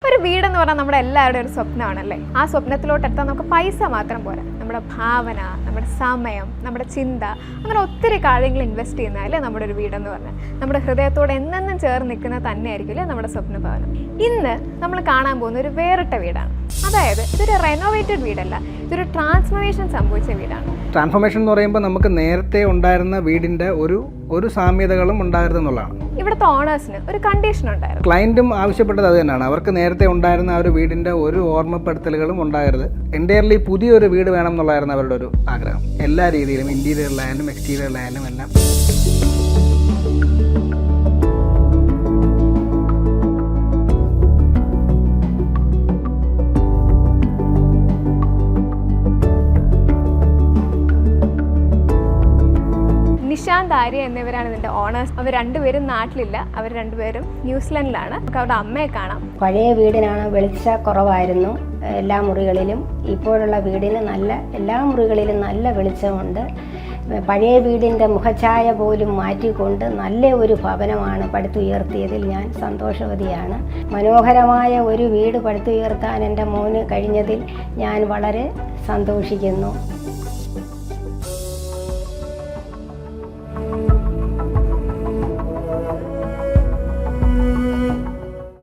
ഒരു വീടെന്ന് പറഞ്ഞാൽ നമ്മുടെ എല്ലാവരുടെയും ഒരു സ്വപ്നമാണല്ലേ. ആ സ്വപ്നത്തിലോട്ട് എത്താൻ നമുക്ക് പൈസ മാത്രം പോരാ, നമ്മുടെ ഭാവന, നമ്മുടെ സമയം, നമ്മുടെ ചിന്ത, അങ്ങനെ ഒത്തിരി കാര്യങ്ങൾ ഇൻവെസ്റ്റ് ചെയ്യുന്നതല്ലേ നമ്മുടെ ഒരു വീടെന്ന് പറഞ്ഞാൽ. നമ്മുടെ ഹൃദയത്തോട് എന്നെന്നും ചേർന്ന് നിൽക്കുന്നത് തന്നെയായിരിക്കില്ലേ നമ്മുടെ സ്വപ്ന ഭവനം. ഇന്ന് നമ്മൾ കാണാൻ പോകുന്ന ഒരു വേറിട്ട വീടാണ്. അതായത് ഇതൊരു റെനോവേറ്റഡ് വീടല്ല, ഇതൊരു ട്രാൻസ്ഫോർമേഷൻ സംഭവിച്ച വീടാണ്. ട്രാൻസ്ഫോർമേഷൻ എന്ന് പറയുമ്പോൾ നമുക്ക് നേരത്തെ ഉണ്ടായിരുന്ന വീടിൻ്റെ ഒരു സാമ്യതകളും ഉണ്ടായിരുന്നുള്ളതാണ്. ഇവിടുത്തെ ഓണേഴ്സിന് ഒരു കണ്ടീഷൻ ഉണ്ടായിരുന്നു. ക്ലയൻറ്റും ആവശ്യപ്പെട്ടത് അത് തന്നെയാണ്. അവർക്ക് നേരത്തെ ഉണ്ടായിരുന്ന ആ ഒരു വീടിൻ്റെ ഒരു ഓർമ്മപ്പെടുത്തലുകളും ഉണ്ടാകരുത്. എൻ്റയർലി പുതിയൊരു വീട് വേണം എന്നുള്ളതായിരുന്നു അവരുടെ ഒരു ആഗ്രഹം. എല്ലാ രീതിയിലും, ഇൻറ്റീരിയറിലായാലും എക്സ്റ്റീരിയറിലായാലും എല്ലാം. നിഷാന്ത്, ആര്യ എന്നിവരാണ് ഇതിൻ്റെ ഓണേഴ്സ്. അവർ രണ്ടുപേരും നാട്ടിലില്ല, അവർ രണ്ടുപേരും ന്യൂസിലൻഡിലാണ്. നമുക്ക് അവരുടെ അമ്മയെ കാണാം. പഴയ വീടിനാണ് വെളിച്ച കുറവായിരുന്നു എല്ലാ മുറികളിലും. ഇപ്പോഴുള്ള വീടിന് എല്ലാ മുറികളിലും നല്ല വെളിച്ചമുണ്ട്. പഴയ വീടിൻ്റെ മുഖഛായ പോലും മാറ്റിക്കൊണ്ട് നല്ല ഒരു ഭവനമാണ് പടുത്തുയർത്തിയതിൽ ഞാൻ സന്തോഷവതിയാണ്. മനോഹരമായ ഒരു വീട് പടുത്തുയർത്താൻ എൻ്റെ മോന് കഴിഞ്ഞതിൽ ഞാൻ വളരെ സന്തോഷിക്കുന്നു.